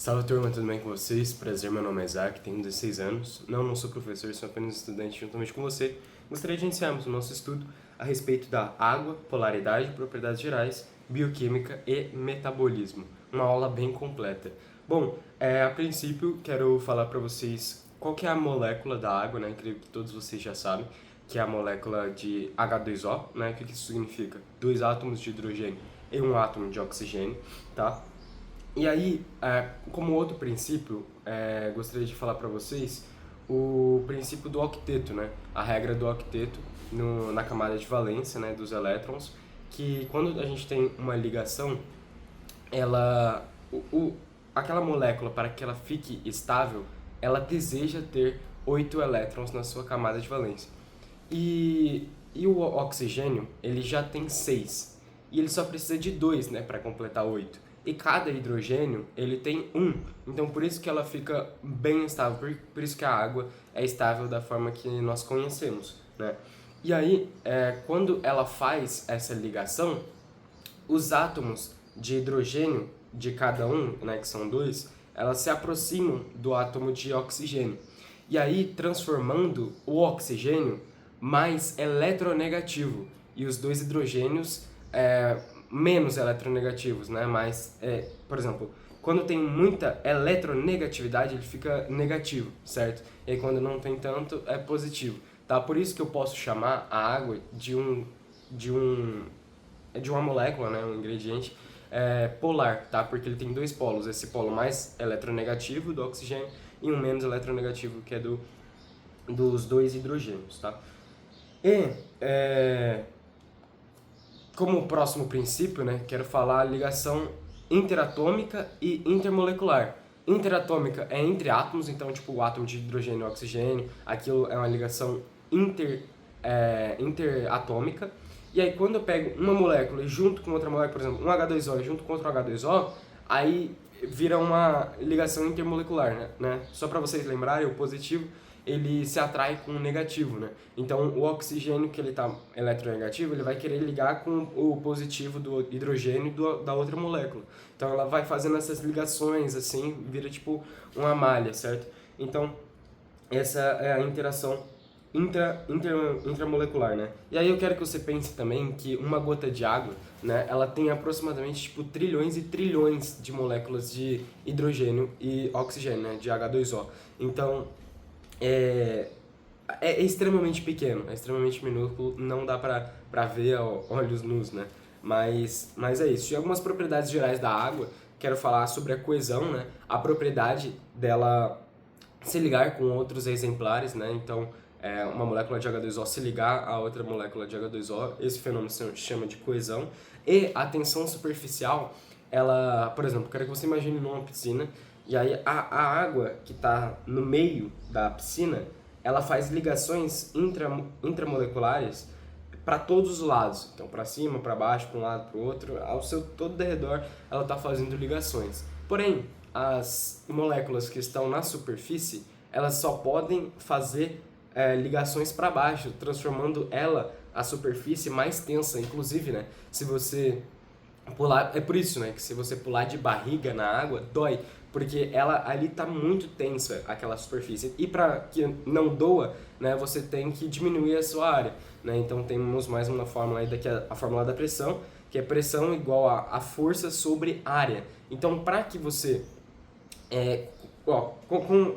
Salve turma, tudo bem com vocês? Prazer, meu nome é Isaac, tenho 16 anos. Não sou professor, sou apenas estudante juntamente com você. Gostaria de iniciarmos o nosso estudo a respeito da água, polaridade, propriedades gerais, bioquímica e metabolismo. Uma aula bem completa. Bom, a princípio quero falar para vocês qual que é a molécula da água, né? Creio que todos vocês já sabem, que é a molécula de H2O, né? O que isso significa? 2 átomos de hidrogênio e 1 átomo de oxigênio, tá? E aí, como outro princípio, gostaria de falar para vocês o princípio do octeto, né? A regra do octeto na camada de valência, né, dos elétrons, que quando a gente tem uma ligação, aquela molécula, para que ela fique estável, ela deseja ter 8 elétrons na sua camada de valência. E o oxigênio, ele já tem 6, e ele só precisa de 2, né, para completar 8. E cada hidrogênio, ele tem 1. Então, por isso que ela fica bem estável, por isso que a água é estável da forma que nós conhecemos, né? E aí, quando ela faz essa ligação, os átomos de hidrogênio de cada um, né, que são 2, elas se aproximam do átomo de oxigênio. E aí, transformando o oxigênio mais eletronegativo e os 2 hidrogênios menos eletronegativos, né? Mas, por exemplo, quando tem muita eletronegatividade, ele fica negativo, certo? E aí, quando não tem tanto, é positivo, tá? Por isso que eu posso chamar a água de uma molécula, né? Um ingrediente polar, tá? Porque ele tem 2 polos, esse polo mais eletronegativo do oxigênio e um menos eletronegativo, que é dos 2 hidrogênios, tá? E, como próximo princípio, né, quero falar a ligação interatômica e intermolecular. Interatômica é entre átomos, então tipo o átomo de hidrogênio e oxigênio, aquilo é uma ligação interatômica. E aí quando eu pego uma molécula e junto com outra molécula, por exemplo, um H2O e junto com outro H2O, aí vira uma ligação intermolecular, né? Só para vocês lembrarem, o positivo ele se atrai com o negativo, né? Então, o oxigênio que ele está eletronegativo, ele vai querer ligar com o positivo do hidrogênio da outra molécula. Então, ela vai fazendo essas ligações, assim, vira tipo uma malha, certo? Então, essa é a interação intramolecular, né? E aí eu quero que você pense também que uma gota de água, né, ela tem aproximadamente tipo trilhões e trilhões de moléculas de hidrogênio e oxigênio, né, de H2O. Então, é extremamente pequeno, é extremamente minúsculo, não dá pra ver a olhos nus, né? Mas é isso. E algumas propriedades gerais da água, quero falar sobre a coesão, né? A propriedade dela se ligar com outros exemplares, né? Então, uma molécula de H2O se ligar a outra molécula de H2O, esse fenômeno se chama de coesão. E a tensão superficial, ela, por exemplo, quero que você imagine numa piscina, e aí a água que está no meio da piscina, ela faz ligações intramoleculares para todos os lados. Então, para cima, para baixo, para um lado, para o outro, ao seu todo derredor, ela está fazendo ligações. Porém, as moléculas que estão na superfície, elas só podem fazer ligações para baixo, transformando a superfície, mais tensa. Inclusive, né, se você pular, é por isso, né, que se você pular de barriga na água, dói, porque ela ali tá muito tensa, aquela superfície. E para que não doa, né, você tem que diminuir a sua área, né? Então temos mais uma fórmula aí, que é a fórmula da pressão, que é pressão igual a força sobre área. Então, para que você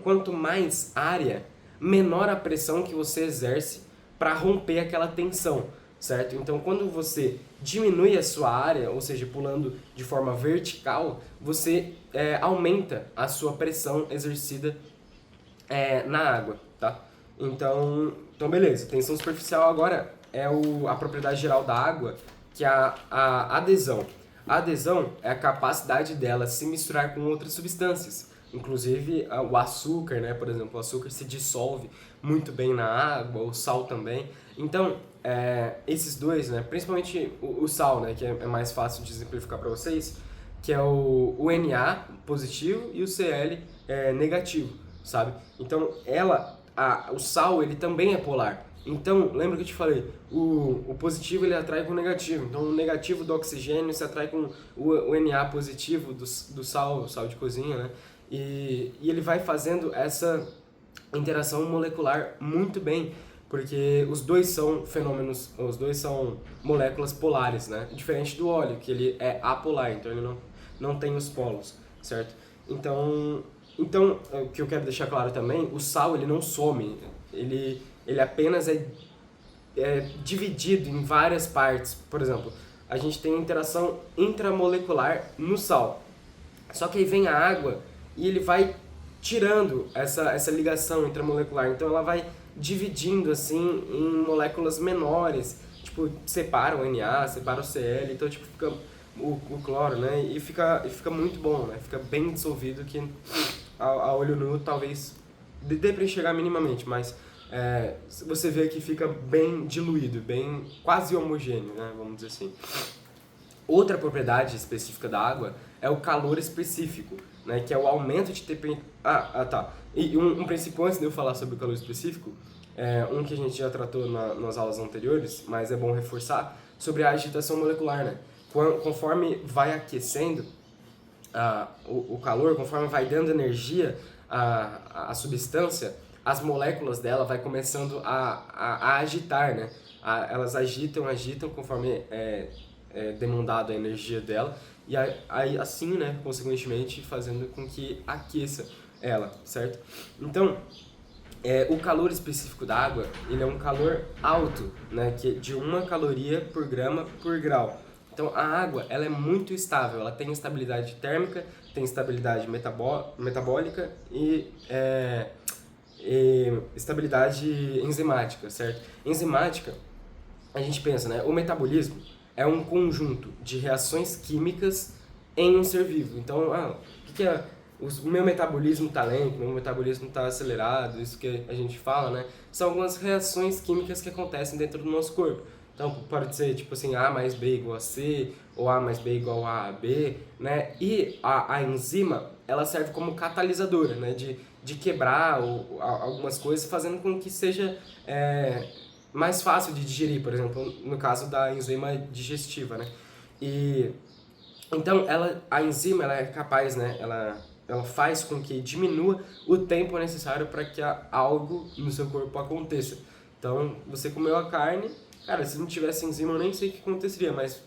quanto mais área, menor a pressão que você exerce para romper aquela tensão, certo? Então, quando você diminui a sua área, ou seja, pulando de forma vertical, você aumenta a sua pressão exercida na água, tá? Então beleza. Tensão superficial agora é a propriedade geral da água, que é a adesão. A adesão é a capacidade dela se misturar com outras substâncias. Inclusive o açúcar, né? Por exemplo, o açúcar se dissolve muito bem na água, o sal também. Então, esses dois, né? Principalmente o sal, né? Que é mais fácil de exemplificar para vocês, que é o Na positivo e o Cl negativo, sabe? Então, o sal, ele também é polar. Então, lembra que eu te falei, o positivo ele atrai com o negativo. Então, o negativo do oxigênio se atrai com o Na positivo do sal de cozinha, né? E ele vai fazendo essa interação molecular muito bem, porque os dois são fenômenos, os dois são moléculas polares, né? Diferente do óleo, que ele é apolar, então ele não tem os polos, certo? Então, o que eu quero deixar claro também, o sal ele não some, ele apenas é dividido em várias partes. Por exemplo, a gente tem interação intramolecular no sal, só que aí vem a água e ele vai tirando essa ligação intramolecular, então ela vai dividindo assim em moléculas menores, tipo, separa o Na, separa o Cl, então tipo, fica o cloro, né? E fica muito bom, né? Fica bem dissolvido que a olho nu talvez dê pra enxergar minimamente, mas você vê que fica bem diluído, bem quase homogêneo, né? Vamos dizer assim. Outra propriedade específica da água é o calor específico, né, que é o aumento de temperatura. Tá. E um princípio antes de eu falar sobre o calor específico, um que a gente já tratou nas aulas anteriores, mas é bom reforçar, sobre a agitação molecular, né? Conforme vai aquecendo o calor, conforme vai dando energia à substância, as moléculas dela vai começando a agitar, né? Elas agitam conforme demandado a energia dela, e aí assim, né, consequentemente, fazendo com que aqueça ela, certo? Então, o calor específico da água, ele é um calor alto, né, que é de 1 caloria por grama por grau. Então, a água, ela é muito estável, ela tem estabilidade térmica, tem estabilidade metabólica e estabilidade enzimática, certo? Enzimática, a gente pensa, né, o metabolismo é um conjunto de reações químicas em um ser vivo. Então, o que é o meu metabolismo está lento, meu metabolismo está acelerado, isso que a gente fala, né? São algumas reações químicas que acontecem dentro do nosso corpo. Então, pode ser tipo assim, A mais B igual a C, ou A mais B igual a B, né? E a enzima, ela serve como catalisadora, né? De quebrar algumas coisas, fazendo com que seja mais fácil de digerir, por exemplo, no caso da enzima digestiva, né? E então a enzima ela é capaz, né? Ela faz com que diminua o tempo necessário para que algo no seu corpo aconteça. Então, você comeu a carne, cara, se não tivesse enzima eu nem sei o que aconteceria, mas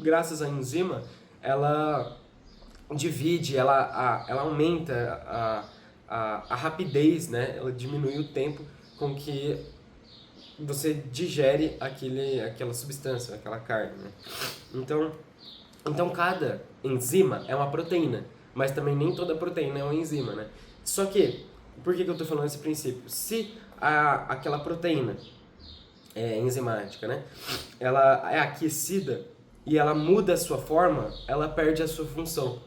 graças à enzima, ela divide, ela aumenta a rapidez, né? Ela diminui o tempo com que você digere aquela substância, aquela carne, né? Então cada enzima é uma proteína, mas também nem toda proteína é uma enzima, né? Só que, por que eu estou falando esse princípio? Se aquela proteína enzimática, né? Ela é aquecida e ela muda a sua forma, ela perde a sua função.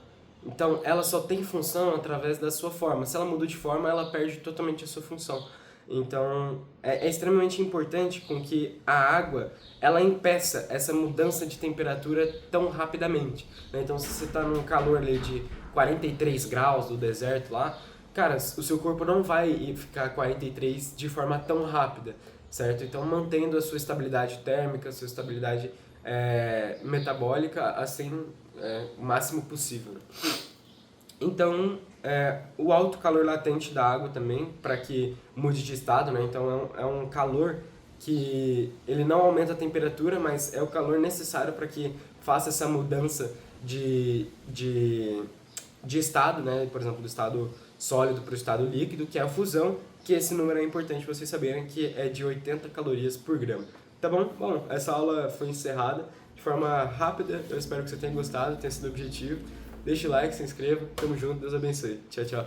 Então, ela só tem função através da sua forma. Se ela muda de forma, ela perde totalmente a sua função. Então, é extremamente importante com que a água, ela impeça essa mudança de temperatura tão rapidamente, né? Então, se você está num calor ali de 43 graus do deserto lá, cara, o seu corpo não vai ficar 43 de forma tão rápida, certo? Então, mantendo a sua estabilidade térmica, a sua estabilidade metabólica, assim, o máximo possível. Então, o alto calor latente da água também, para que mude de estado, né? Então, é um calor que ele não aumenta a temperatura, mas é o calor necessário para que faça essa mudança de estado, né? Por exemplo, do estado sólido para o estado líquido, que é a fusão, que esse número é importante vocês saberem, que é de 80 calorias por grama. Tá bom? Bom, essa aula foi encerrada de forma rápida, eu espero que você tenha gostado, tenha sido objetivo. Deixe o like, se inscreva, tamo junto, Deus abençoe. Tchau, tchau.